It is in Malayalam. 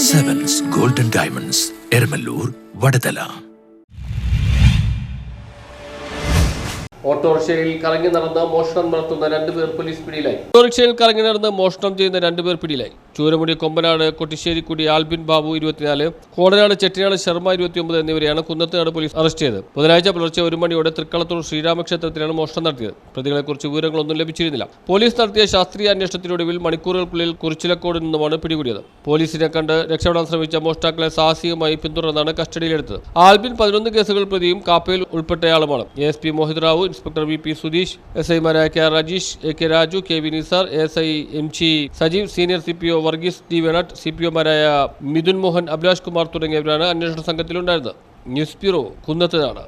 Sevens Golden Diamonds, Ermalur, Vadadala. ഓട്ടോറിക്ഷയിൽ കറങ്ങി നടന്ന മോഷണം നടത്തുന്ന രണ്ടുപേർ പോലീസ് പിടിയിലായി. ഓട്ടോറിക്ഷയിൽ കറങ്ങി നടന്ന് മോഷണം ചെയ്യുന്ന രണ്ടുപേർ പിടിയിലായി. ചൂരമുടി കൊമ്പനാട് കൊട്ടിശ്ശേരിക്കുടി ആൽബിൻ ബാബു 24, കോടനാട് ചെട്ടിനാട് ശർമ്മ 29 എന്നിവരെയാണ് കുന്നത്തുനാട് പോലീസ് അറസ്റ്റ് ചെയ്തത്. ബുധനാഴ്ച പുലർച്ചെ 1 മണിയോടെ തൃക്കളത്തൂർ ശ്രീരാമക്ഷേത്രത്തിലാണ് മോഷണം നടത്തിയത്. പ്രതികളെക്കുറിച്ച് വിവരങ്ങളൊന്നും ലഭിച്ചിരുന്നില്ല. പോലീസ് നടത്തിയ ശാസ്ത്രീയ അന്വേഷണത്തിനൊടുവിൽ മണിക്കൂറുകൾക്കുള്ളിൽ കുറിച്ചിലക്കോട് നിന്നുമാണ് പിടികൂടിയത്. പോലീസിനെ കണ്ട് രക്ഷപ്പെടാൻ ശ്രമിച്ച മോഷ്ടാക്കളെ സാഹസികമായി പിന്തുടർന്നാണ് കസ്റ്റഡിയിലെടുത്തത്. ആൽബിൻ 11 കേസുകൾ പ്രതിയും കാപ്പയിൽ ഉൾപ്പെട്ടയാളുമാണ്. ASP Mohit Rao, inspector VP Sudheesh, SI-മാരായ KR Rajeesh, AK Raju, KV Nisar, ASI MG Sajeev, senior CPO Varghese D Venatt, CPO-മാരായ മിഥുൻ മോഹൻ, അഭിലാഷ് കുമാർ തുടങ്ങിയവരാണ് അന്വേഷണ സംഘത്തിലുണ്ടായിരുന്നത്. News bureau, Kunnathunad.